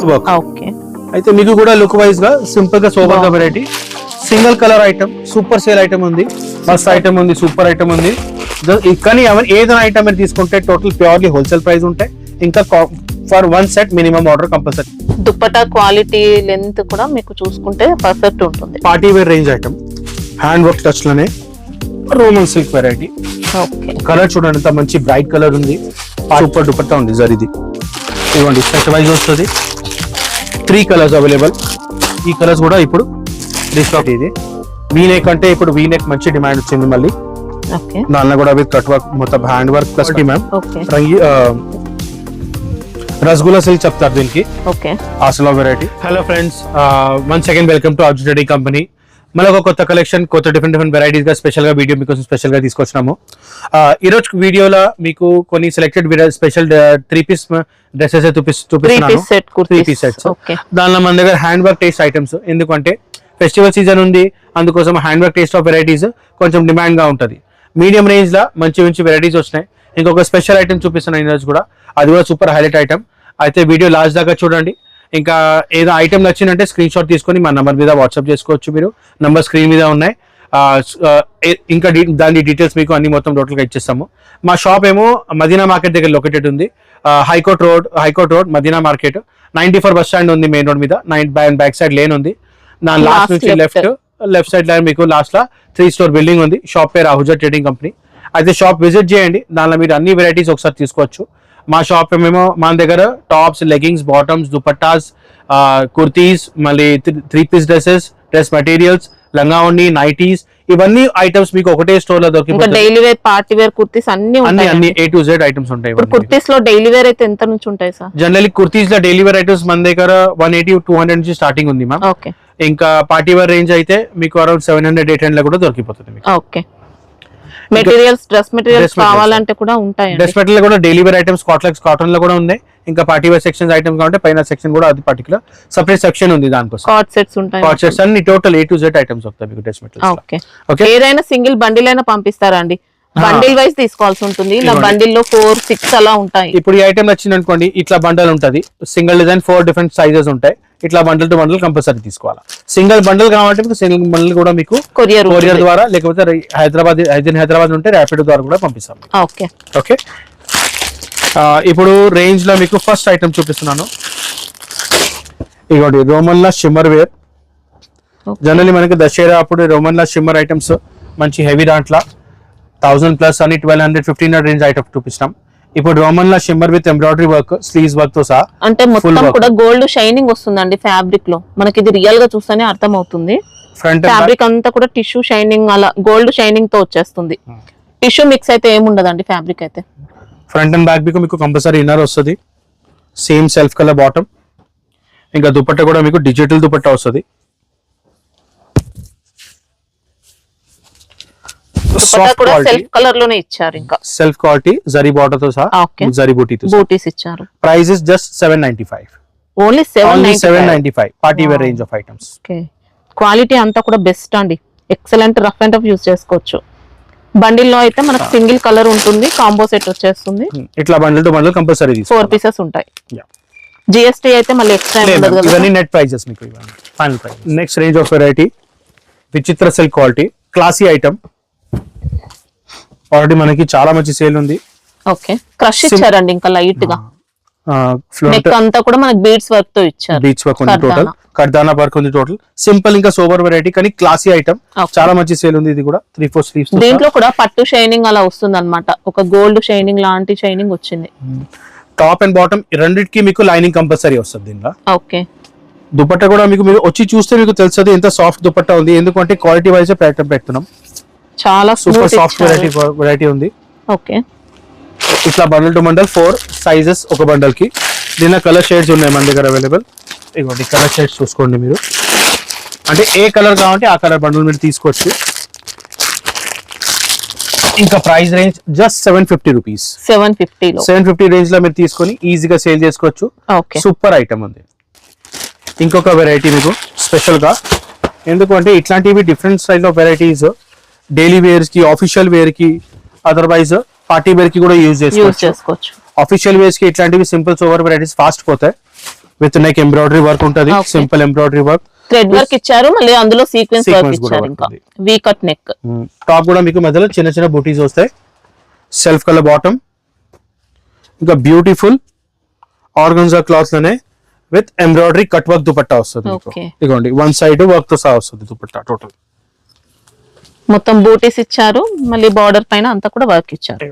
With work. Okay, అయితే మీకు కూడా లుక్ వైజ్ గా సింపుల్ గా సోబర్ గా variety, single colour item, super sale item ఉంది, మస్త్ ఐటమ్ ఉంది, సూపర్ ఐటమ్ ఉంది. కానీ ఏదైనా ఐటమ్ మీరు తీసుకుంటే టోటల్ ప్యూర్లీ హోల్సేల్ ప్రైస్ ఉంటాయి. ఇంకా for one set minimum order compulsory. Dupatta quality length కూడా మీకు చూసుకుంటే పర్ఫెక్ట్ ఉంటుంది. Party wear range item, hand work touch లోనే Roman silk variety. Okay, colour చూడండి ఎంత మంచి బ్రైట్ కలర్ ఉంది, సూపర్ దుపట్టా ఉంది సార్. ఇది ఇవ్వండి సెట్ వైజ్ వస్తుంది, 3 కలర్స్ అవైలబుల్. ఈ కలర్స్ కూడా ఇప్పుడు రీస్టాక్. ఇది వీనెక్ అంటే ఇప్పుడు వీనెక్ మంచి డిమాండ్ వచ్చింది మళ్ళీ. ఓకే, దానిలో కూడా విత్ కట్ వర్క్ మొత్తం hand work plus ma'am rasgulla silk చెప్తారు దీనికి. ఓకే, అసలు variety. Hello friends, once again welcome to Arjun Reddy company. మళ్ళీ ఒక కొత్త కలెక్షన్, కొత్త డిఫరెంట్ వెరైటీస్ గా స్పెషల్ గా వీడియో మీకు స్పెషల్ గా తీసుకొచ్చినాము. ఈ రోజు వీడియోలో మీకు కొన్ని సెలెక్టెడ్ స్పెషల్ 3 పీస్ డ్రెస్సెస్ చూపిస్తున్నాను. 3 పీస్ సెట్స్. దానిలో మన దగ్గర హ్యాండ్ వర్క్ టేస్ట్ ఐటమ్స్, ఎందుకంటే ఫెస్టివల్ సీజన్ ఉంది, అందుకోసం hand work taste of varieties కొంచెం డిమాండ్ గా ఉంటుంది. మీడియం రేంజ్ లా మంచి మంచి వెరైటీస్ వచ్చినాయి. ఇంకొక స్పెషల్ ఐటమ్ చూపిస్తున్నాను ఈ రోజు కూడా, అది కూడా సూపర్ హైలైట్ ఐటమ్. అయితే వీడియో లాస్ట్ దాకా చూడండి. ఇంకా ఏదో ఐటమ్ నచ్చిందంటే స్క్రీన్ షాట్ తీసుకొని మా నంబర్ మీద వాట్సాప్ చేసుకోవచ్చు. మీరు నంబర్ స్క్రీన్ మీద ఉన్నాయి. ఇంకా దాని డీటెయిల్స్ మీకు అన్ని మొత్తం టోటల్ గా ఇచ్చేస్తాము. మా షాప్ ఏమో మదీనా మార్కెట్ దగ్గర లొకేటెడ్ ఉంది. High court road Madina market, 94 bus stand ఉంది మెయిన్ రోడ్ మీద. బ్యాక్ సైడ్ లేన్ ఉంది. నా లాస్ట్ నుంచి లెఫ్ట్ సైడ్ లైన్ మీకు లాస్ట్ లా 3 స్టోర్ బిల్డింగ్ ఉంది. షాప్ పేరు అహుజా ట్రేడింగ్ కంపెనీ. అయితే షాప్ విజిట్ చేయండి, దానిలో మీరు అన్ని వెరైటీస్ ఒకసారి తీసుకోవచ్చు. మా షాప్ ఏమేమో మన దగ్గర tops, leggings, bottoms, dupattas, kurtis, మళ్ళీ 3 పీస్ డ్రెస్సెస్, డ్రెస్ మెటీరియల్స్, లంగా ఓణి, నైటీస్, ఇవన్నీ ఐటమ్స్ మీకు ఒకటే స్టోర్ లో దొరికిపోతాయి. Daily wear, party wear kurtis అన్ని A to Z ఐటమ్స్ ఉంటాయి. కుర్తీస్ లో డైలీ వేర్ అయితే ఎంత నుంచి ఉంటాయి సార్? జనరల్లీ కుర్తీస్ లో డైలీ వేర్ ఐటమ్స్ మన దగ్గర 180-200 నుంచి స్టార్టింగ్ ఉంది మ్యామ్. ఓకే, ఇంకా పార్టీ వేర్ రేంజ్ అయితే మీకు అరౌండ్ 700-800 లో కూడా దొరికిపోతుంది మీకు. ఓకే, మెటీరియల్స్, డ్రెస్ మెటీరియల్స్ కావాలంటే కూడా ఉంటాయి. డ్రెస్ మెటీరియల్ కూడా డైలీ వేర్ ఐటమ్స్ కాటన్ లో కూడా ఉన్నాయి. ఇంకా పార్టీ వేర్ సెక్షన్స్ ఐటమ్స్ కావాలంటే పైన సెక్షన్ కూడా అది పర్టికులర్ సెపరేట్ సెక్షన్ ఉంది దానికోసం. కార్డ్ సెట్స్ ఉంటాయి. కార్డ్ సెట్స్ అన్ని total A to Z items వస్తాయి మీకు డ్రెస్ మెటీరియల్. Okay, okay. ఏదైనా సింగిల్ బండిల్ అయినా పంపిస్తారా అండి? బండిల్ వైస్ తీసుకోవాల్సి ఉంటుంది. ఇలా బండిల్ లో 4-6 అలా ఉంటాయి. ఇప్పుడు ఈ ఐటమ్ వచ్చింది అనుకోండి, ఇట్లా బండల్ ఉంటది. సింగిల్ డిజైన్ 4 డిఫరెంట్ సైజెస్ ఉంటాయి. ఇట్లా బండల్ టు బండల్ కంపల్సరీ తీసుకోవాలి. సింగిల్ బండల్ కావాలంటే మీకు సింగిల్ బండల్ కూడా మీకు కొరియర్ ద్వారా, లేకపోతే హైదరాబాద్ ఉంటే ర్యాపిడో ద్వారా కూడా పంపిస్తాం. Okay, okay. ఇప్పుడు రేంజ్ లో మీకు ఫస్ట్ ఐటమ్ చూపిస్తున్నాను. ఇగోటి రోమన్లా షిమ్మర్ వేర్. జనరల్లీ మనకి దసరా అప్పుడు రోమన్లా షిమ్మర్ ఐటమ్స్ మంచి హెవీ దాంట్లో 1000+ అని 1200-1500 రేంజ్ ఐటమ్ చూపిస్తాం. ఇప్పుడు రోమన్లా shimmer with embroidery work, sleeves work తో సహా. అంటే మొత్తం కూడా గోల్డ్ షైనింగ్ వస్తుందండి ఫ్యాబ్రిక్ లో. మనకి ఇది రియల్ గా చూస్తేనే అర్థం అవుతుంది. ఫ్రంట్ ఫ్యాబ్రిక్ అంతా కూడా టిష్యూ షైనింగ్, అలా గోల్డ్ షైనింగ్ తో వచ్చేస్తుంది. టిష్యూ మిక్స్ అయితే ఏముండదండి ఫ్యాబ్రిక్ అయితే. ఫ్రంట్ అండ్ బ్యాక్ మీకు కంపల్సరీ ఇన్నర్ వస్తుంది. Same self colour bottom. ఇంకా దుపట్టా కూడా మీకు డిజిటల్ దుపట్టా వస్తుంది. సెల్ఫ్ కలర్ లోనే ఇచ్చారు. ఇంకా సెల్ఫ్ క్వాలిటీ జరీ బార్డర్ తో సహా, జరీ బూటీస్ ఇచ్చారు. Price is just 795. Only 795 party wear range of items. Okay, quality అంతా కూడా బెస్ట్ అండి. Excellent, rough and tough use చేసుకోవచ్చు. బండిల్ లో అయితే మనకు సింగిల్ కలర్ ఉంటుంది, కాంబో సెట్ వచ్చేస్తుంది. ఇట్లా bundle to bundle compulsory 4 pieces ఉంటాయి. GST అయితే మళ్ళీ ఎక్స్ట్రా ఉండదు కదా. ఇవన్నీ నెట్ ప్రైజెస్ మీకు. Final price. Next range of variety Vichitra silk quality, classy item. Already మనకి చాలా మంచి సేల్ ఉంది. ఓకే, క్రష్ ఇచ్చారండి ఇంకా లైట్ గా. నెక్ అంతా కూడా మనకి బీడ్స్ వర్క్ తో ఇచ్చారు. బీడ్స్ వర్క్ ఉంది, టోటల్ కర్దానా వర్క్ ఉంది టోటల్. సింపుల్ ఇంకా సోబర్ వెరైటీ కానీ క్లాసీ ఐటమ్, చాలా మంచి సేల్ ఉంది. ఇది కూడా 3-4 స్లీవ్స్. దీంట్లో కూడా పట్టు షైనింగ్ అలా వస్తుంది అన్నమాట. ఒక గోల్డ్ షైనింగ్ లాంటి షైనింగ్ వచ్చింది. టాప్ అండ్ బాటమ్ రెండిటికి మీకు లైనింగ్ కంపల్సరీ వస్తుంది దీనిలో. ఓకే, దుపట్టా కూడా మీకు వచ్చి చూస్తే మీకు తెలుస్తుంది ఎంత సాఫ్ట్ దుపట్టా ఉంది. ఎందుకంటే క్వాలిటీ వైజ్ పెడుతున్నాం. చాలా సూపర్ సాఫ్ట్ వెరైటీ ఉంది. ఓకే, ఇట్లా బండల్ టు బండల్ 4 సైజెస్ ఒక బండల్ కి. దీనిలో కలర్ షేడ్స్ ఉన్నాయి మన దగ్గర అవైలబుల్. ఇవ్వండి కలర్ షేడ్స్ చూసుకోండి మీరు. అంటే ఏ కలర్ కావాలంటే ఆ కలర్ బండల్ మీరు తీసుకోవచ్చు. ఇంకా price range just 750 rupees. 750 range లో మీరు తీసుకొని ఈజీగా సేల్ చేసుకోవచ్చు. సూపర్ ఐటమ్ ఉంది. ఇంకొక వెరైటీ మీకు స్పెషల్ గా, ఎందుకంటే ఇట్లాంటివి different style of varieties daily wears కి, ఆఫీషియల్ వేర్ కి, అదర్వైజ్ పార్టీ వేర్ కి కూడా యూజ్ చేసుకోవచ్చు. ఆఫీషియల్ వేర్స్ కి ఇట్లాంటివి సింపుల్ సోవర్ వెరైటీస్ ఫాస్ట్ పోతాయి. విత్ నెక్ ఎంబ్రాయిడరీ వర్క్ ఉంటది, Okay. Simple embroidery work. Thread work ఇచ్చారు, మళ్ళీ అందులో సీక్వెన్స్ వర్క్ Sequence కూడా ఇచ్చారు. ఇంకా ఉంటుంది. We cut neck. టాప్ కూడా మీకు మధ్యలో చిన్న చిన్న బూటీస్ వస్తాయి, సెల్ఫ్ కలర్ బాటమ్, ఇంకా బ్యూటిఫుల్ ఆర్గన్జా క్లాత్ లోనే with embroidery cut work dupatta వస్తుంది మీకు. Okay. ఇదిగోండి వన్ సైడ్ వర్క్ తో సహా వస్తుంది దుపట్టా టోటల్. మొత్తం బూటీస్ ఇచ్చారు, మళ్ళీ బార్డర్ పైన అంతా కూడా వర్క్ ఇచ్చారు.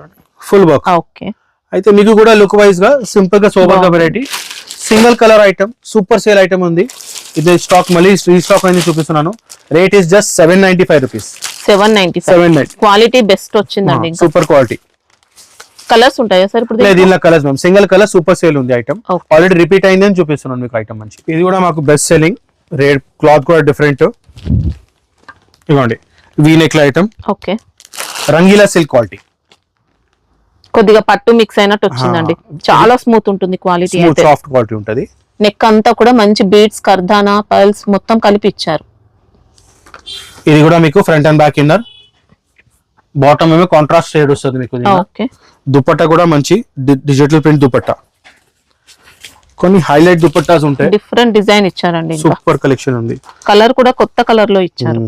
Full work. ఓకే. అయితే మీకు కూడా లుక్ వైజ్ గా సింపుల్ గా సోబర్ గా variety, single colour item, super sale item ఉంది. ఇది స్టాక్ మళ్ళీ రీస్టాక్ అనేది చూపిస్తున్నాను. Rate is just 795 rupees. 795. 790. Quality best వచ్చిందండి. ఇంకా సూపర్ క్వాలిటీ. కలర్స్ ఉంటాయా సార్ ఇప్పుడు? లేదు దీనిలో colours ma'am, single colour super sale ఉంది ఐటమ్. Okay. ఆల్రెడీ రిపీట్ అయిందని చూపిస్తున్నాను మీకు ఐటమ్ మంచి. ఇది కూడా మాకు బెస్ట్ సెల్లింగ్, రేట్ క్లాత్ కూడా డిఫరెంట్. ఇవ్వండి V neck item, okay. Rangeela silk quality, కొద్దిగా పట్టు మిక్స్ అయినట్టు వచ్చిందండి. చాలా స్మూత్ ఉంటుంది క్వాలిటీ స్మూత్ అయితే. సాఫ్ట్ క్వాలిటీ ఉంటది. నెక్ అంతా కూడా మంచి బీడ్స్, కర్దానా, పర్ల్స్ మొత్తం కలిపి ఇచ్చారు. ఇది కూడా మీకు front and back inner, bottom ఏమో కాంట్రాస్ట్ షేడ్ వస్తుంది మీకు. ఓకే. దుపట్టా కూడా మంచి డిజిటల్ ప్రింట్ దుపట్టా, కొన్ని హైలైట్ దుపట్టాస్ ఉంటాయి. డిఫరెంట్ డిజైన్ ఇచ్చారండి. ఇంకా సూపర్ కలెక్షన్ ఉంది. కలర్ కూడా కొత్త కలర్ లో ఇచ్చారు.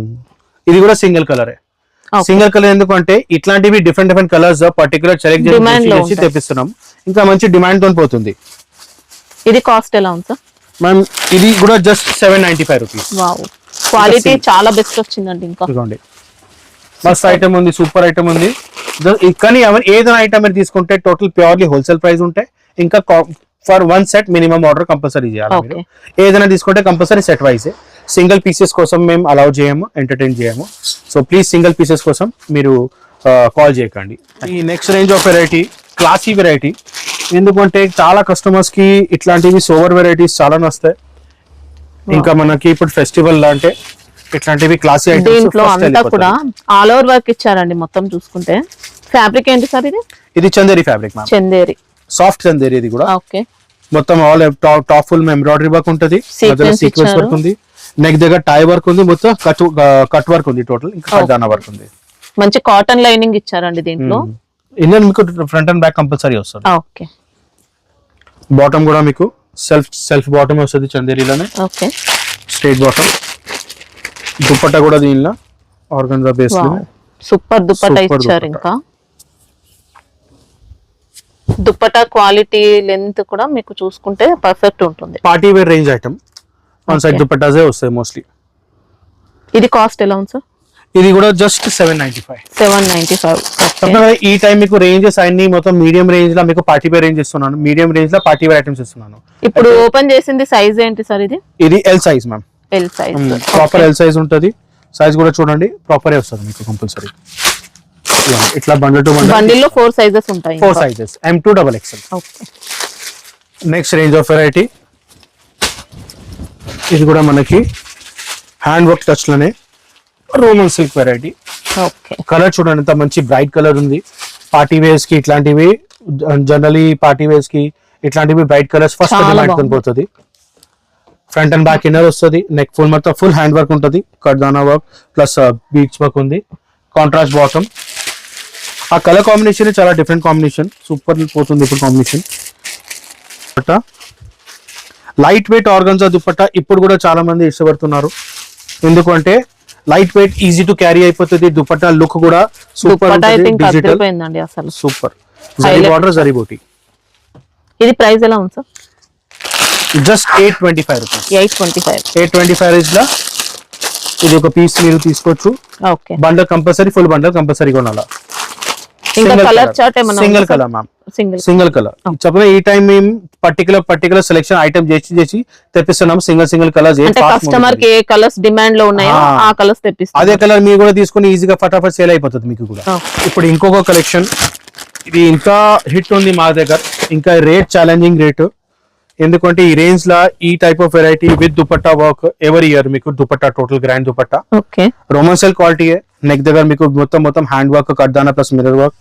ఇది కూడా సింగిల్ కలరే. Okay. సింగిల్ కలర్ ఎందుకంటే ఇట్లాంటివి different colours particular select Demand లో చేసి ఉంటాయి. తెప్పిస్తున్నాం, ఇంకా మంచి డిమాండ్ తో పోతుంది. ఇది కాస్ట్ ఎలా ఉంది సార్? మ్యామ్ ఇది కూడా జస్ట్ 795 రూపీస్. వావ్, క్వాలిటీ చాలా బెస్ట్ వచ్చిందండి. ఇంకా ఇదిగోండి మస్త్ ఐటమ్ ఉంది, సూపర్ ఐటమ్ ఉంది. కానీ ఏదైనా ఐటమ్ మీరు తీసుకుంటే టోటల్ ప్యూర్లీ హోల్సేల్ ప్రైస్ ఉంటాయి. ఇంకా for one set minimum order compulsory చేయాలి మీరు. ఏదైనా తీసుకుంటే compulsory set wise, single pieces కోసం మేము అలౌ చేయము, ఎంటర్టైన్ చేయము. సో ప్లీజ్ సింగిల్ పీసెస్ కోసం మీరు కాల్ చేయకండి. ఈ next range of variety classy variety, ఎందుకంటే చాలా కస్టమర్స్ కి ఇట్లాంటివి సోవర్ వెరైటీస్ చాలా వస్తాయి. ఇంకా మనకి ఇప్పుడు ఫెస్టివల్ అంటే ఇట్లాంటివి క్లాసీ దీంట్లో అంతా కూడా ఆల్ ఓవర్ వర్క్ ఇచ్చారండి. మొత్తం చూసుకుంటే ఫ్యాబ్రిక్ ఏంటి సార్ ఇది? ఇది Chanderi fabric ma'am, Chanderi, soft Chanderi. ఇది కూడా ఓకే. మొత్తం all top full embroidery work ఉంటుంది, సీక్వెన్స్ వర్క్ ఉంది, నెక్ దగ్గర టై వర్క్ ఉంది, మొత్తం కట్ వర్క్ ఉంది టోటల్, ఇంకా కర్దానా వర్క్ ఉంది. మంచి కాటన్ లైనింగ్ ఇచ్చారండి దీంట్లో. ఇండియన్ మీకు ఫ్రంట్ అండ్ బ్యాక్ కంపల్సరీ వస్తుంది. ఓకే. బాటమ్ కూడా మీకు సెల్ఫ్ బాటమ్ వస్తుంది చందేరిలోనే, ఓకే. Straight bottom. దుపట్టా కూడా దీనిలో ఆర్గన్జా బేస్ లో సూపర్ దుపట్టా ఇచ్చారు. ఇంకా దుపట్టా క్వాలిటీ, లెంత్ కూడా మీకు చూసుకుంటే పర్ఫెక్ట్ ఉంటుంది. Party wear range item, one side దుపట్టాసే వస్తాయి మోస్ట్లీ. ఇది కాస్ట్ ఎలా ఉంది సార్? ఇది కూడా జస్ట్ 795. 795. ఈ టైం మీకు రేంజెస్ అన్ని మొత్తం మీడియం రేంజ్ లో మీకు పార్టీ వేర్ రేంజ్ ఇస్తున్నాను, మీడియం రేంజ్ లో పార్టీ వేర్ ఐటమ్స్ ఇస్తున్నాను. ఇప్పుడు ఓపెన్ చేసింది సైజ్ ఏంటి సార్? ఇది ఇది L size ma'am, L size. Proper L size ఉంటుంది. సైజ్ కూడా చూడండి ప్రాపర్ వస్తుంది మీకు కంపల్సరీ. ఇట్లా బండిల్ టు బండిల్ లో 4 సైజెస్ ఉంటాయి. 4 sizes, M2 XXL. Okay. Next range of variety, ఇది కూడా మనకి హ్యాండ్ వర్క్ టచ్ లోనే Roman silk variety. Okay. Colour చూడండి ఎంత మంచి బ్రైట్ కలర్ ఉంది. పార్టీ వేర్స్ కి ఇట్లాంటివి, జనరలీ పార్టీ వేర్స్ కి ఇట్లాంటివి బ్రైట్ కలర్స్ ఫస్ట్ డిమాండ్ కనిపోతుంది. ఫ్రంట్ అండ్ బ్యాక్ ఇన్నర్ వస్తుంది, నెక్ ఫుల్ మొత్తం ఫుల్ హ్యాండ్ వర్క్ ఉంటుంది, కర్దానా వర్క్ ప్లస్ బీట్స్ వర్క్ ఉంది, కాంట్రాస్ట్ బాటమ్. ఆ కలర్ కాంబినేషన్ చాలా డిఫరెంట్ కాంబినేషన్, సూపర్ పోతుంది ఇప్పుడు combination. Light weight organza dupatta ఇప్పుడు కూడా చాలా మంది ఇష్టపడుతున్నారు, ఎందుకంటే light weight, easy to carry అయిపోతుంది. దుపట్టా లుక్ కూడా సూపర్ ఉంటుంది, డిజిటల్ అసలు సూపర్. జరీ బార్డర్, జరీ బూటీ. ఇది ప్రైస్ ఎలా ఉంది సార్? Just 825 rupees. 825 రేంజ్ లో ఇది ఒక పీస్ మీరు తీసుకోవచ్చు. Okay. Bundle compulsory, full bundle compulsory కొనాలా. ఇంకా కలర్ చార్ట్ ఏమన్నా? Single colour ma'am, single colour. చెప్పిన ఈ టైం మేము పర్టికులర్ సెలెక్షన్ ఐటమ్ చేసి తెప్పిస్తున్నాం. సింగిల్ కలర్స్, కస్టమర్ కి ఏ కలర్స్ డిమాండ్ లో ఉన్నాయో ఆ కలర్స్ తెప్పిస్తాం. అదే కలర్ మీరు కూడా తీసుకుని ఈజీగా ఫటాఫట్ సేల్ అయిపోతుంది మీకు కూడా. ఇప్పుడు ఇంకొక కలెక్షన్, ఇది ఇంకా హిట్ ఉంది మా దగ్గర, ఇంకా రేట్ ఛాలెంజింగ్ రేట్. ఎందుకంటే ఈ రేంజ్ లా ఈ type of variety with dupatta work every year మీకు dupatta, total grand dupatta, Roman silk quality. Neck దగ్గర మీకు మొత్తం హ్యాండ్ వర్క్, కర్దానా ప్లస్ మిర్రర్ వర్క్,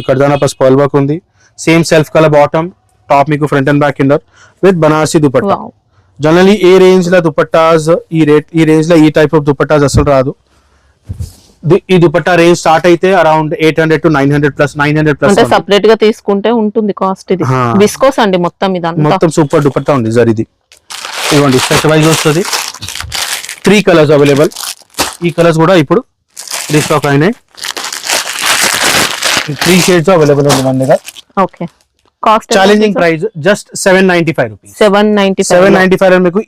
కర్దానా ప్లస్ పర్ల్ వర్క్ ఉంది. Same self colour bottom, top మీకు front and back inner with Banarasi dupatta. Generally ఏ range లో దుపట్టాస్ ఈ రేంజ్ లో ఈ టైప్ ఆఫ్ దుపట్టాస్ అసలు రాదు. ఈ దుపట్టా రేంజ్ స్టార్ట్ అయితే అరౌండ్ 800 to 900 ప్లస్ 900 ప్లస్ అంటే సెపరేట్ గా తీసుకుంటే ఉంటుంది కాస్ట్. ఇది విస్కోస్ అండి మొత్తం ఇదంతా. మొత్తం సూపర్ దుపట్టా ఉంది సార్ ఇది. ఇవ్వండి సెట్ వైజ్ వస్తుంది. 3 కలర్స్ అవైలబుల్. ఈ కలర్స్ కూడా ఇప్పుడు రీస్టాక్ అయినాయి. 3 షేడ్స్ అవైలబుల్ ఉంది మన దగ్గర. Okay. Cost challenging price just 795 rupees. 795 అని మీకు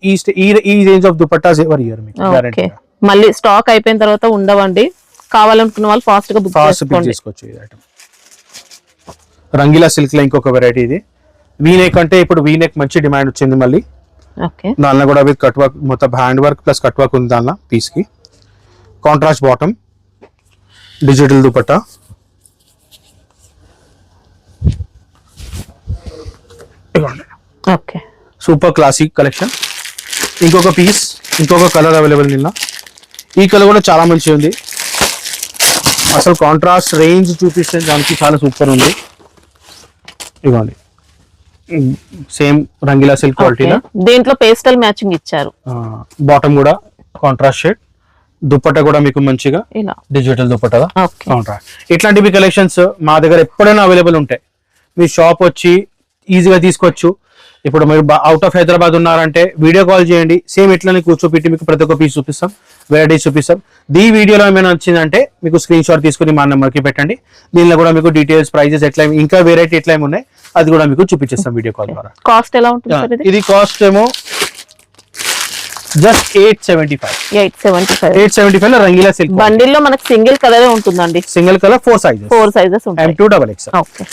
ఈ range of dupattas ever year మీకు గ్యారెంటీ. మళ్ళీ స్టాక్ అయిపోయిన తర్వాత ఉండవండి. కావాలనుకున్న వాళ్ళు ఫాస్ట్ గా బుక్ చేసుకోవచ్చు. ఈ ఐటమ్ రంగీలా సిల్క్ లో ఇంకొక వెరైటీ ఇది. వీనెక్ అంటే ఇప్పుడు వీనెక్ మంచి డిమాండ్ వచ్చింది మళ్ళీ. ఓకే. దానిలో కూడా విత్ కట్ వర్క్, మొత్తం hand work plus cut work ఉంది దానిలో పీస్ కి. Contrast bottom, digital dupatta. Okay. Super classic collection. ఇంకొక పీస్, ఇంకొక కలర్ అవైలబుల్ నిన్న. ఈ కలర్ కూడా చాలా మంచిగా ఉంది. అసలు కాంట్రాస్ట్ రేంజ్ చూపిస్తే దానికి చాలా సూపర్ ఉంది. ఇవ్వండి సేమ్ రంగీలా సిల్క్ క్వాలిటీలో. దీంట్లో పేస్టల్ మ్యాచింగ్ ఇచ్చారు. బాటమ్ కూడా కాంట్రాస్ట్ షేడ్, దుపట్టా కూడా మీకు మంచిగా డిజిటల్ దుపట్టా కాంట్రాస్ట్. ఇట్లాంటివి కలెక్షన్స్ మా దగ్గర ఎప్పుడైనా అవైలబుల్ ఉంటాయి. మీ షాప్ వచ్చి ఈజీగా తీసుకోవచ్చు. ఇప్పుడు మీరు అవుట్ ఆఫ్ హైదరాబాద్ ఉన్నారంటే వీడియో కాల్ చేయండి. సేమ్ ఇట్లనే కూర్చోపెట్టి మీకు ప్రతి ఒక్క పీస్ చూపిస్తాం, వెరైటీస్ చూపిస్తాం. ఈ వీడియోలో ఏమైనా వచ్చిందంటే మీకు స్క్రీన్ షాట్ తీసుకుని మా నెంబర్కి పెట్టండి. దీనిలో కూడా మీకు డీటెయిల్స్, ప్రైజెస్ ఎట్లా, ఇంకా వెరైటీ ఎట్లా ఉన్నాయి అది కూడా మీకు చూపించేస్తాం వీడియో కాల్ ద్వారా. కాస్ట్ ఎలా ఉంటుంది? ఇది కాస్ట్ ఏమో జస్ట్ 875 లో రంగీలా సిల్క్. బండిల్ లో మనకి సింగిల్ కలర్ ఉంటుందండి. సింగిల్ కలర్ 4 సైజెస్ ఉంటాయి. M2XX. ఓకే.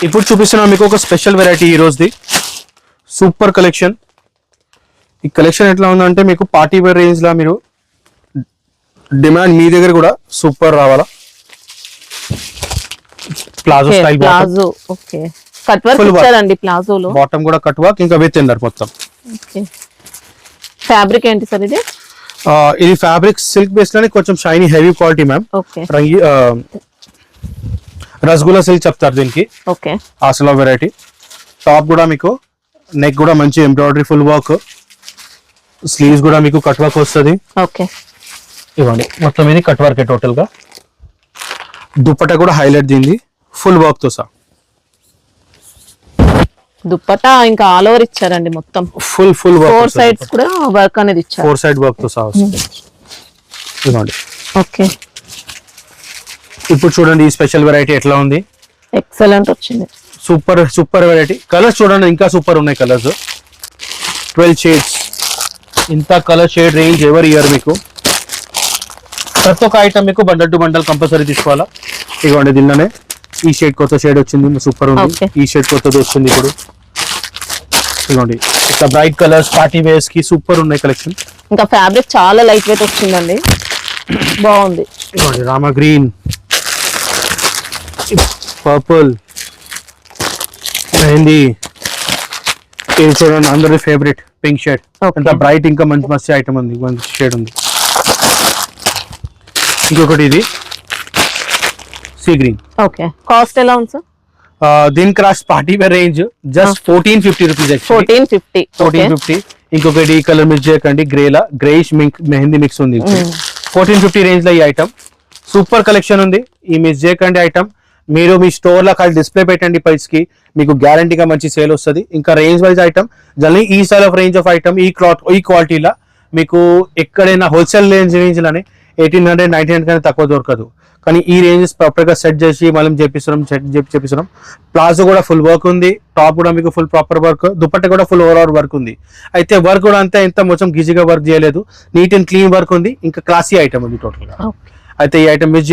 ఇప్పుడు చూపిస్తున్నాం మీకు ఒక స్పెషల్ వెరైటీ ఈ రోజుది. Super collection. ఈ కలెక్షన్ ఎట్లా ఉందంటే మీకు పార్టీ వేర్ రేంజ్ లా మీరు డిమాండ్ మీ దగ్గర కూడా సూపర్ రావాలా. Palazzo style palazzo. Okay. Cut work ఇచ్చారండి ప్లాజోలో. బాటమ్ కూడా కట్ వర్క్, ఇంకా విత్ ఎండర్ మొత్తం. ఓకే. ఫ్యాబ్రిక్ ఏంటి సార్ ఇది? ఇది ఫ్యాబ్రిక్ సిల్క్ బేస్ లోనే కొంచెం shiny heavy quality ma'am. Okay. Rasgulla silk చెప్తారు దీనికి. ఓకే. అసలు వెరైటీ. టాప్ కూడా మీకు నెక్ కూడా మంచి ఎంబ్రాయిడరీ ఫుల్ వర్క్, స్లీవ్స్ కూడా మీకు కట్ వర్క్ వస్తుంది. ఓకే. ఇవ్వండి మొత్తం ఇది కట్ వర్క్ టోటల్ గా. దుపట్టా కూడా హైలైట్ దీనిది ఫుల్ వర్క్ తో సహా. దుపట్టా ఇంకా ఆల్ ఓవర్ ఇచ్చారండి మొత్తం. Full work. 4 సైడ్స్ కూడా వర్క్ అనేది ఇచ్చారు. 4 సైడ్ వర్క్ తో సహా వస్తుంది. ఇవ్వండి. ఓకే. ఇప్పుడు చూడండి ఈ స్పెషల్ వెరైటీ ఎట్లా ఉంది. ఎక్సలెంట్ వచ్చింది. Super variety. కలర్స్ చూడండి ఇంకా సూపర్ ఉన్నాయి కలర్స్. 12 షేడ్స్. ఇంత కలర్ షేడ్ రేంజ్ ఎవరి ఇయర్ మీకు. ప్రతి ఒక్క ఐటమ్ మీకు బండల్ టు బండల్ కంపల్సరీ తీసుకోవాలా. ఇవ్వండి దీనిలోనే ఈ షేడ్ కొత్త షేడ్ వచ్చింది, సూపర్ ఉంది. ఈ షేడ్ కొత్తది వస్తుంది ఇప్పుడు. ఇవ్వండి ఇట్లా బ్రైట్ కలర్స్ పార్టీ వేర్స్ కి సూపర్ ఉన్నాయి కలెక్షన్. ఇంకా ఫ్యాబ్రిక్ చాలా లైట్ వెయిట్ వచ్చిందండి, బాగుంది. ఇవ్వండి రామా గ్రీన్, పర్పుల్, మెహందీ. ఇది చూడండి అందరి ఫేవరెట్ పింక్ షేడ్. ఎంత బ్రైట్, ఇంకా మంచి మంచి ఐటమ్ ఉంది, మంచి షేడ్ ఉంది. ఇంకొకటి ఇది సీ గ్రీన్. ఓకే. కాస్ట్ ఎలా ఉంది సార్? దీని crash party wear range just 1450 rupees. 1450. ఇంకొకటి ఈ కలర్ మిక్స్ చేయకండి, గ్రేయిష్ మెహందీ మిక్స్ ఉంది. 1450 రేంజ్ లో ఈ ఐటమ్ సూపర్ కలెక్షన్ ఉంది. ఈ మిస్ చేయకండి ఐటమ్. మీరు మీ స్టోర్ లో ఖాళీ డిస్ప్లే పెట్టండి ప్రైస్ కి, మీకు గ్యారంటీగా మంచి సేల్ వస్తుంది. ఇంకా రేంజ్ వైజ్ ఐటమ్ జల్దీ ఈ style of range of item ఈ క్లాత్ ఈ క్వాలిటీలో మీకు ఎక్కడైనా హోల్సేల్ రేంజ్ లోనే 1800 1900 కన్నా తక్కువ దొరకదు. కానీ ఈ రేంజెస్ ప్రాపర్ గా సెట్ చేసి మనం చేపిస్తున్నాం. ప్లాజో కూడా ఫుల్ వర్క్ ఉంది, టాప్ కూడా మీకు ఫుల్ ప్రాపర్ వర్క్, దుపట్టా కూడా ఫుల్ ఓవరాల్ వర్క్ ఉంది. అయితే వర్క్ కూడా అంతా ఎంత మొత్తం గీజీగా వర్క్ చేయలేదు, నీట్ అండ్ క్లీన్ వర్క్ ఉంది. ఇంకా క్లాసీ ఐటమ్ ఉంది టోటల్ గా. అయితే ఈ ఐటమ్ మిస్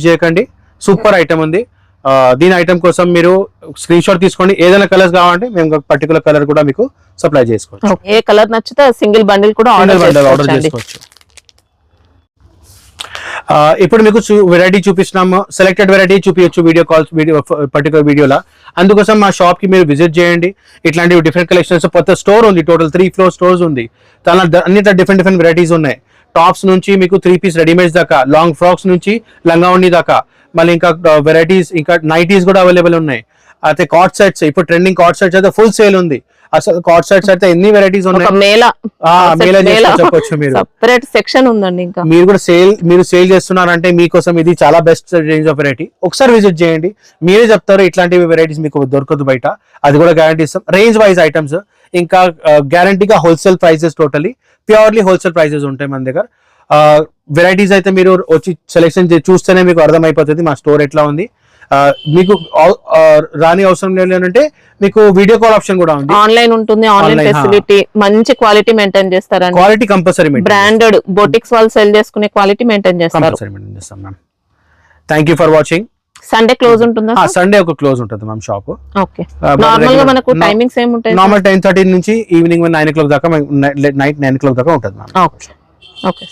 చేయకండి, సూపర్ ఐటమ్ ఉంది. దీని ఐటమ్ కోసం మీరు స్క్రీన్ షాట్ తీసుకోండి. ఏదైనా కలర్స్ కావాలంటే మేము పర్టికులర్ కలర్ కూడా మీకు సప్లై చేసుకోవచ్చు. ఏ కలర్ నచ్చితే సింగిల్ బండిల్ కూడా ఆర్డర్ చేసుకోవచ్చు. ఇప్పుడు మీకు వెరైటీ చూపిస్తున్నాము, సెలెక్టెడ్ వెరైటీ చూపించచ్చు పర్టికులర్ వీడియోలో. అందుకోసం మా షాప్ కి మీరు విజిట్ చేయండి. ఇట్లాంటి డిఫరెంట్ కలెక్షన్స్ కొత్త స్టోర్ ఉంది, టోటల్ 3 floor స్టోర్స్ ఉంది. దానిలో అన్నిట్లో డిఫరెంట్ వెరైటీస్ ఉన్నాయి. టాప్స్ నుంచి మీకు 3 piece రెడీమేడ్స్ దాకా, లాంగ్ ఫ్రాక్స్ నుంచి లంగావణి దాకా, మళ్ళీ ఇంకా వెరైటీస్, ఇంకా నైటీస్ కూడా అవైలబుల్ ఉన్నాయి. అయితే కార్డ్ సెట్స్, ఇప్పుడు ట్రెండింగ్ కార్డ్ సెట్స్ అయితే ఫుల్ సేల్ ఉంది. అసలు కార్డ్ సెట్స్ అయితే ఎన్ని వెరైటీస్ ఒక ఉన్నాయి. మేళ మేళ చెప్పొచ్చు మీరు. సెపరేట్ సెక్షన్ ఉందండి. ఇంకా మీరు కూడా మీరు సేల్ చేస్తున్నారంటే మీకోసం ఇది చాలా బెస్ట్ రేంజ్ ఆఫ్ వెరైటీ. ఒకసారి విజిట్ చేయండి, మీరే చెప్తారు ఇట్లాంటి వెరైటీస్ మీకు దొరకదు బయట. అది కూడా గ్యారంటీ ఇస్తాం. రేంజ్ వైజ్ ఐటమ్స్, ఇంకా గ్యారంటీగా wholesale prices, totally purely wholesale prices ఉంటాయి మన దగ్గర. వెరైటీస్ అయితే మీరు వచ్చి సెలెక్షన్ చూస్తేనే మీకు అర్థమైపోతుంది మా స్టోర్ ఎట్లా ఉంది. మీకు రాని అవసరం లేదంటే మీకు వీడియో కాల్ ఆప్షన్ కూడా ఉంది. ఆన్లైన్ ఉంటుంది, ఆన్లైన్ ఫెసిలిటీ, మంచి క్వాలిటీ మెయింటైన్ చేస్తారండి. క్వాలిటీ కంపల్సరీ బ్రాండెడ్ బొటిక్స్ వాళ్ళు సెల్ చేసుకునే క్వాలిటీ మెయింటైన్ చేస్తారు. Thank you for watching. Sunday close ఉంటుందా? సండే ఒక క్లోజ్ ఉంటుంది మ్యామ్ షాప్. ఓకే. నార్మల్ గా మనకు టైమింగ్స్ ఏమి ఉంటాయి? నార్మల్ 10:30 నుంచి ఈవినింగ్ 9 o'clock దాకా, నైట్ 9 o'clock దాకా ఉంటుంది మ్యామ్. ఓకే. ఓకే.